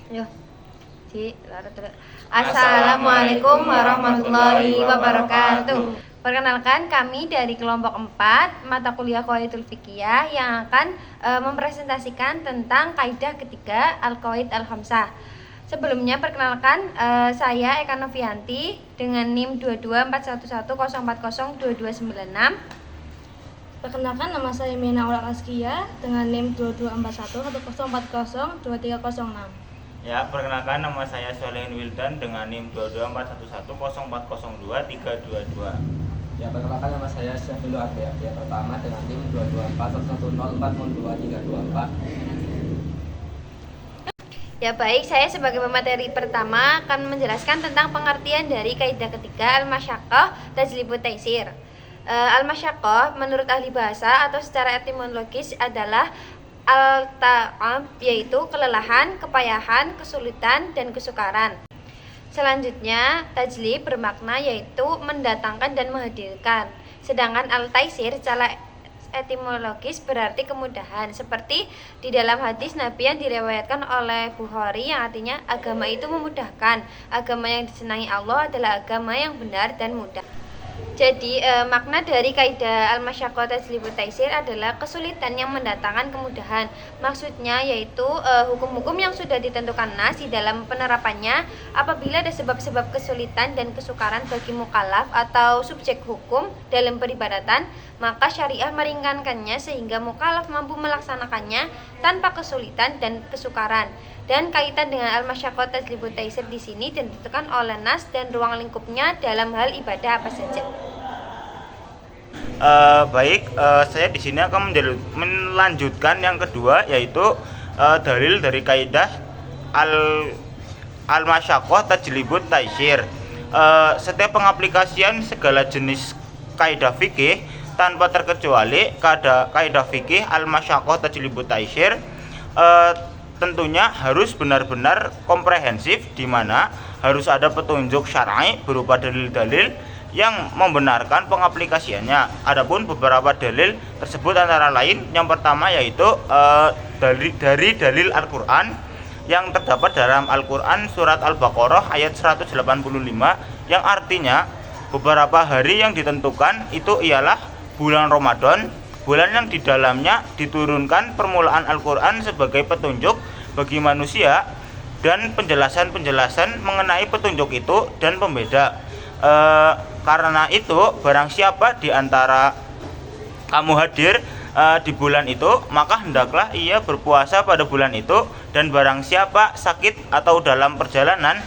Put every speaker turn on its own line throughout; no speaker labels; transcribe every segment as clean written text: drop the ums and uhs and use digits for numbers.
Yo, Assalamualaikum warahmatullahi wabarakatuh. Perkenalkan, kami dari kelompok 4 mata kuliah Qawaidul Fiqhiyah yang akan mempresentasikan tentang kaidah ketiga Al-Qawaid Al-Khamsah. Sebelumnya perkenalkan, saya Eka Novianti dengan NIM 22411040229.
Perkenalkan, nama saya Mina Ula Askia dengan NIM 224110402306.
Ya, perkenalkan, nama saya Solehin Wildan dengan NIM 2241104022322.
Ya, perkenalkan, nama saya Syafilul Ardiya pertama dengan NIM 2241110402324.
Ya baik, saya sebagai pemateri pertama akan menjelaskan tentang pengertian dari kaidah ketiga al-masyaqqah tajlibu taisir. Al-masyaqqah menurut ahli bahasa atau secara etimologis adalah al-ta'ab, yaitu kelelahan, kepayahan, kesulitan, dan kesukaran. Selanjutnya, tajlib bermakna yaitu mendatangkan dan menghadirkan. Sedangkan al-taisir secara etimologis berarti kemudahan, seperti di dalam hadis Nabi yang diriwayatkan oleh Bukhari yang artinya agama itu memudahkan. Agama yang disenangi Allah adalah agama yang benar dan mudah. Jadi makna dari kaidah al-masyaqqah tajlibu taisir adalah kesulitan yang mendatangkan kemudahan. Maksudnya yaitu hukum-hukum yang sudah ditentukan nas di dalam penerapannya. Apabila ada sebab-sebab kesulitan dan kesukaran bagi mukallaf atau subjek hukum dalam peribadatan, maka syariah meringankannya sehingga mukallaf mampu melaksanakannya tanpa kesulitan dan kesukaran. Dan kaitan dengan al-masyaqqah tajlibu taisir di sini ditentukan oleh nas dan ruang lingkupnya dalam hal ibadah apa saja.
Saya di sini akan melanjutkan yang kedua, yaitu dalil dari kaidah al-masyaqqah tajlibu taisir. Setiap pengaplikasian segala jenis kaidah fikih tanpa terkecuali kaidah fikih al-masyaqqah tajlibu taisir tentunya harus benar-benar komprehensif, di mana harus ada petunjuk syar'i berupa dalil-dalil yang membenarkan pengaplikasiannya. Adapun beberapa dalil tersebut antara lain yang pertama yaitu dari dalil Al-Qur'an yang terdapat dalam Al-Qur'an surat Al-Baqarah ayat 185 yang artinya beberapa hari yang ditentukan itu ialah bulan Ramadan, bulan yang di dalamnya diturunkan permulaan Al-Qur'an sebagai petunjuk bagi manusia dan penjelasan-penjelasan mengenai petunjuk itu dan pembeda. Karena itu barang siapa di antara kamu hadir di bulan itu, maka hendaklah ia berpuasa pada bulan itu, dan barang siapa sakit atau dalam perjalanan,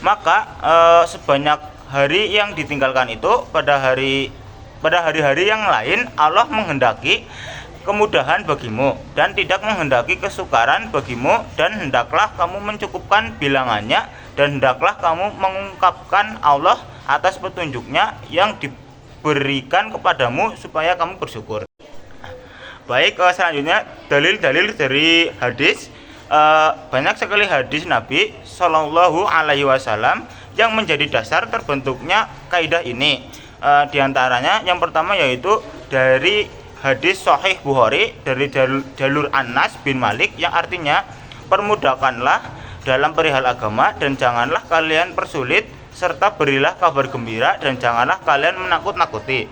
maka sebanyak hari yang ditinggalkan itu pada hari-hari yang lain Allah menghendaki kemudahan bagimu dan tidak menghendaki kesukaran bagimu, dan hendaklah kamu mencukupkan bilangannya, dan hendaklah kamu mengungkapkan Allah atas petunjuknya yang diberikan kepadamu supaya kamu bersyukur. Selanjutnya dalil-dalil dari hadis. Banyak sekali hadis Nabi Shallallahu Alaihi Wasallam yang menjadi dasar terbentuknya kaidah ini. Di antaranya yang pertama yaitu dari hadis Sahih Bukhari dari jalur Anas bin Malik yang artinya, permudahkanlah dalam perihal agama dan janganlah kalian persulit, serta berilah kabar gembira dan janganlah kalian menakut-nakuti.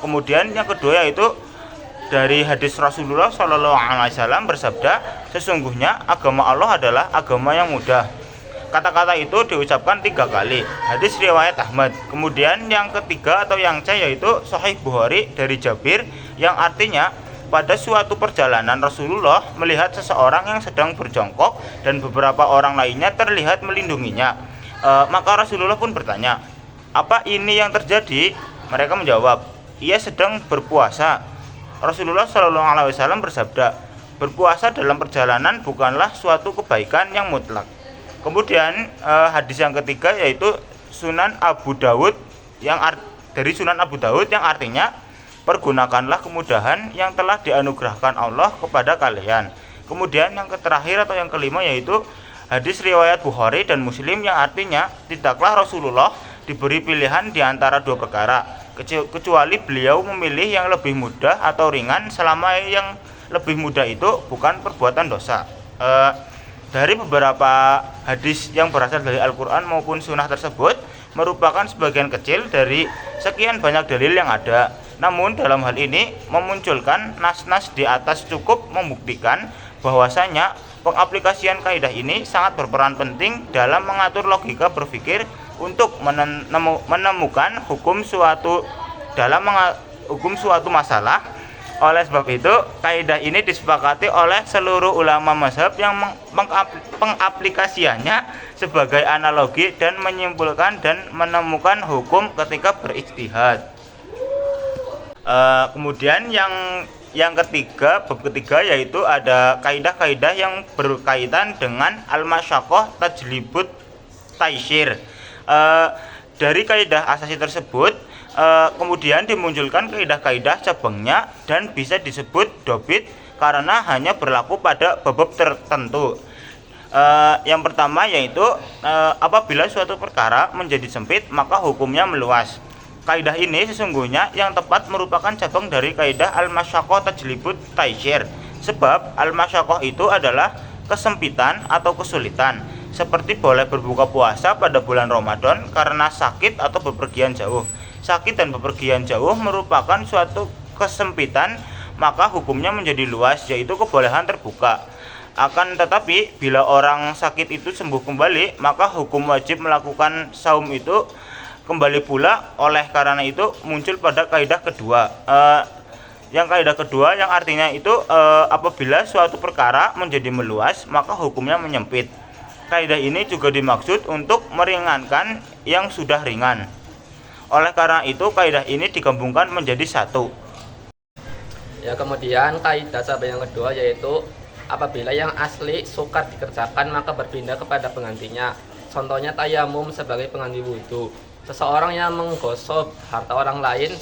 Kemudian yang kedua yaitu dari hadis Rasulullah Shallallahu Alaihi Wasallam bersabda, sesungguhnya agama Allah adalah agama yang mudah. Kata-kata itu diucapkan 3 kali. Hadis riwayat Ahmad. Kemudian yang ketiga atau yang C yaitu Sahih Bukhari dari Jabir yang artinya, pada suatu perjalanan Rasulullah melihat seseorang yang sedang berjongkok dan beberapa orang lainnya terlihat melindunginya. Maka Rasulullah pun bertanya, apa ini yang terjadi? Mereka menjawab, ia sedang berpuasa. Rasulullah Shallallahu Alaihi Wasallam bersabda, berpuasa dalam perjalanan bukanlah suatu kebaikan yang mutlak. Kemudian hadis yang ketiga yaitu Sunan Abu Dawud dari Sunan Abu Dawud yang artinya, pergunakanlah kemudahan yang telah dianugerahkan Allah kepada kalian. Kemudian yang terakhir atau yang kelima yaitu hadis riwayat Bukhari dan Muslim yang artinya, tidaklah Rasulullah diberi pilihan di antara 2 perkara, kecuali beliau memilih yang lebih mudah atau ringan selama yang lebih mudah itu bukan perbuatan dosa. Dari beberapa hadis yang berasal dari Al-Quran maupun sunnah tersebut merupakan sebagian kecil dari sekian banyak dalil yang ada. Namun dalam hal ini memunculkan nas-nas di atas cukup membuktikan bahwasanya pengaplikasian kaidah ini sangat berperan penting dalam mengatur logika berpikir untuk menemukan hukum suatu masalah. Oleh sebab itu, kaidah ini disepakati oleh seluruh ulama mazhab yang pengaplikasiannya sebagai analogi dan menyimpulkan dan menemukan hukum ketika berijtihad. Kemudian yang ketiga, bab ketiga, yaitu ada kaidah-kaidah yang berkaitan dengan al-masyaqqah tajlibut taisir. Dari kaidah asasi tersebut kemudian dimunculkan kaidah-kaidah cabangnya dan bisa disebut dobit karena hanya berlaku pada bab tertentu. Yang pertama yaitu apabila suatu perkara menjadi sempit maka hukumnya meluas. Kaidah ini sesungguhnya yang tepat merupakan cabang dari kaidah al-masyaqqah tajlibut taisir. Sebab al-masyaqqah itu adalah kesempitan atau kesulitan. Seperti boleh berbuka puasa pada bulan Ramadan karena sakit atau bepergian jauh. Sakit dan bepergian jauh merupakan suatu kesempitan, maka hukumnya menjadi luas, yaitu kebolehan terbuka. Akan tetapi bila orang sakit itu sembuh kembali, maka hukum wajib melakukan saum itu kembali pula. Oleh karena itu muncul pada kaidah kedua. Yang kaidah kedua yang artinya itu apabila suatu perkara menjadi meluas, maka hukumnya menyempit. Kaidah ini juga dimaksud untuk meringankan yang sudah ringan. Oleh karena itu kaidah ini digabungkan menjadi satu.
Ya, kemudian kaidah cabang yang kedua yaitu apabila yang asli sukar dikerjakan maka berpindah kepada penggantinya. Contohnya tayamum sebagai pengganti wudhu. Seseorang yang menggosok harta orang lain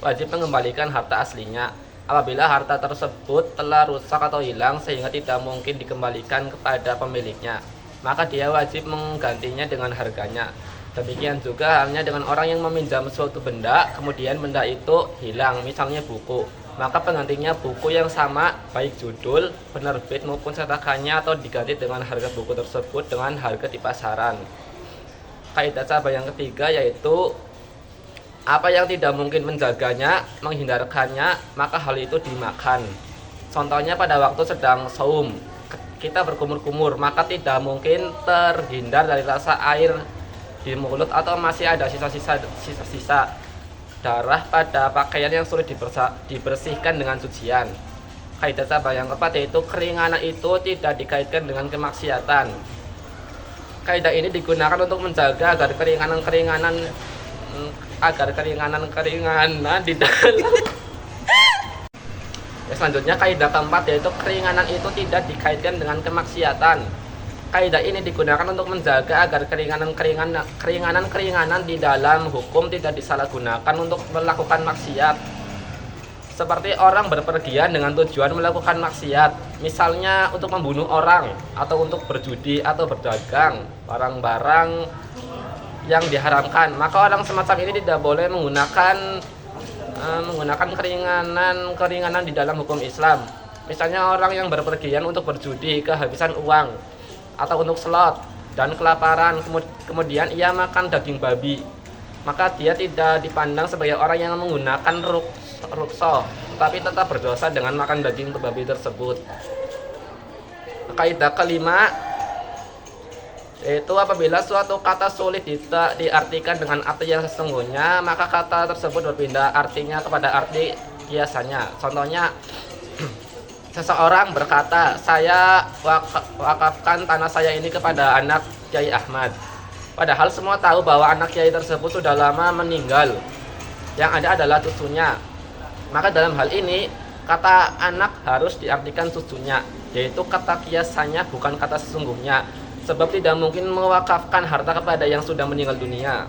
wajib mengembalikan harta aslinya. Apabila harta tersebut telah rusak atau hilang sehingga tidak mungkin dikembalikan kepada pemiliknya, maka dia wajib menggantinya dengan harganya. Demikian juga halnya dengan orang yang meminjam suatu benda, kemudian benda itu hilang, misalnya buku. Maka penggantinya buku yang sama, baik judul, penerbit maupun cetakannya, atau diganti dengan harga buku tersebut dengan harga di pasaran. Kaidah cabang yang ketiga yaitu apa yang tidak mungkin menjaganya, menghindarkannya, maka hal itu dimakan. Contohnya pada waktu sedang saum, kita berkumur-kumur, maka tidak mungkin terhindar dari rasa air di mulut atau masih ada sisa-sisa darah pada pakaian yang sulit dibersihkan dengan cucian. Kaidah cabang yang keempat yaitu keringanan itu tidak dikaitkan dengan kemaksiatan. Kaidah ini digunakan untuk menjaga agar keringanan di dalam. Selanjutnya kaidah keempat yaitu keringanan itu tidak dikaitkan dengan kemaksiatan. Kaidah ini digunakan untuk menjaga agar keringanan di dalam hukum tidak disalahgunakan untuk melakukan maksiat. Seperti orang berpergian dengan tujuan melakukan maksiat, misalnya untuk membunuh orang, atau untuk berjudi atau berdagang barang-barang yang diharamkan, maka orang semacam ini tidak boleh menggunakan keringanan di dalam hukum Islam. Misalnya orang yang berpergian untuk berjudi kehabisan uang, atau untuk slot dan kelaparan, kemudian ia makan daging babi, maka dia tidak dipandang sebagai orang yang menggunakan rukso, tetapi tetap berdosa dengan makan daging babi tersebut. Kaidah kelima yaitu apabila suatu kata sulit diartikan dengan arti yang sesungguhnya, maka kata tersebut berpindah artinya kepada arti kiasannya. Contohnya seseorang berkata, saya wakafkan tanah saya ini kepada anak Kiai Ahmad. Padahal semua tahu bahwa anak Kiai tersebut sudah lama meninggal. Yang ada adalah cucunya. Maka dalam hal ini, kata anak harus diartikan cucunya, yaitu kata kiasannya bukan kata sesungguhnya. Sebab tidak mungkin mewakafkan harta kepada yang sudah meninggal dunia.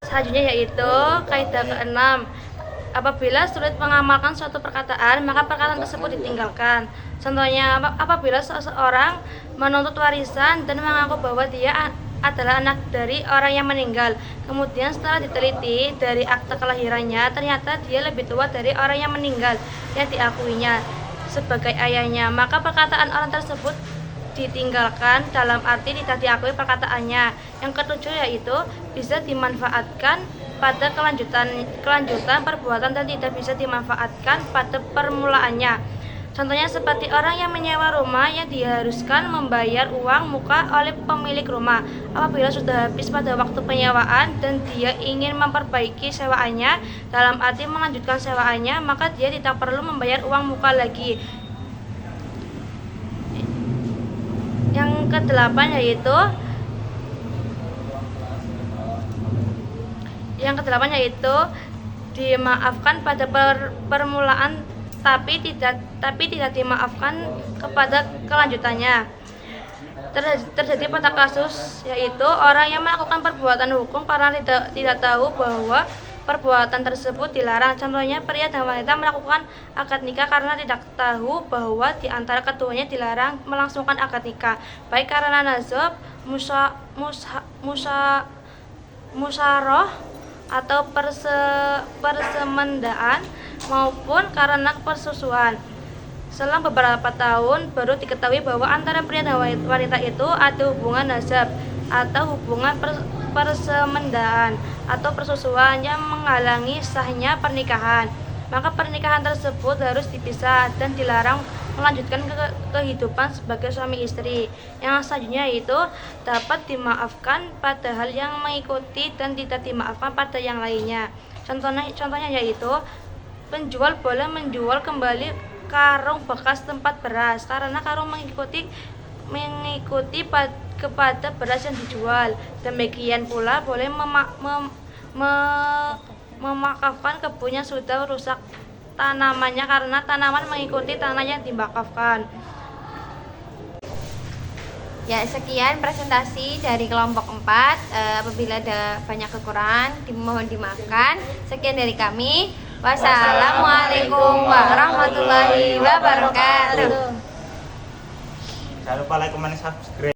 Selanjutnya yaitu kaidah keenam. Apabila sulit mengamalkan suatu perkataan, maka perkataan tersebut ditinggalkan. Contohnya, apabila seseorang menuntut warisan dan mengaku bahwa dia adalah anak dari orang yang meninggal, kemudian setelah diteliti dari akta kelahirannya, ternyata dia lebih tua dari orang yang meninggal yang diakuinya sebagai ayahnya, maka perkataan orang tersebut ditinggalkan dalam arti tidak diakui perkataannya. Yang ketujuh yaitu bisa dimanfaatkan pada kelanjutan perbuatan dan tidak bisa dimanfaatkan pada permulaannya. Contohnya seperti orang yang menyewa rumah yang diharuskan membayar uang muka oleh pemilik rumah. Apabila sudah habis pada waktu penyewaan dan dia ingin memperbaiki sewaannya, dalam arti melanjutkan sewaannya, maka dia tidak perlu membayar uang muka lagi. Yang kedelapan yaitu dimaafkan pada permulaan tapi tidak dimaafkan kepada kelanjutannya. Terjadi pada kasus yaitu orang yang melakukan perbuatan hukum karena tidak tahu bahwa perbuatan tersebut dilarang. Contohnya pria dan wanita melakukan akad nikah karena tidak tahu bahwa di antara keduanya dilarang melangsungkan akad nikah, baik karena nazab, musaroh atau persemendaan maupun karena persusuan. Selang beberapa tahun baru diketahui bahwa antara pria dan wanita itu ada hubungan nasab atau hubungan persemendaan atau persusuan yang menghalangi sahnya pernikahan. Maka pernikahan tersebut harus dipisah dan dilarang melanjutkan kehidupan sebagai suami istri. Yang selanjutnya itu dapat dimaafkan pada hal yang mengikuti dan tidak dimaafkan pada yang lainnya. Contohnya yaitu penjual boleh menjual kembali karung bekas tempat beras karena karung mengikuti kepada beras yang dijual. Demikian pula boleh memakafkan kebun yang sudah rusak tanamannya karena tanaman mengikuti tanah yang dimakafkan.
Ya, sekian presentasi dari kelompok 4. Apabila ada banyak kekurangan, dimohon dimaafkan. Sekian dari kami. Wassalamualaikum warahmatullahi wabarakatuh.
Jangan lupa like, comment, subscribe.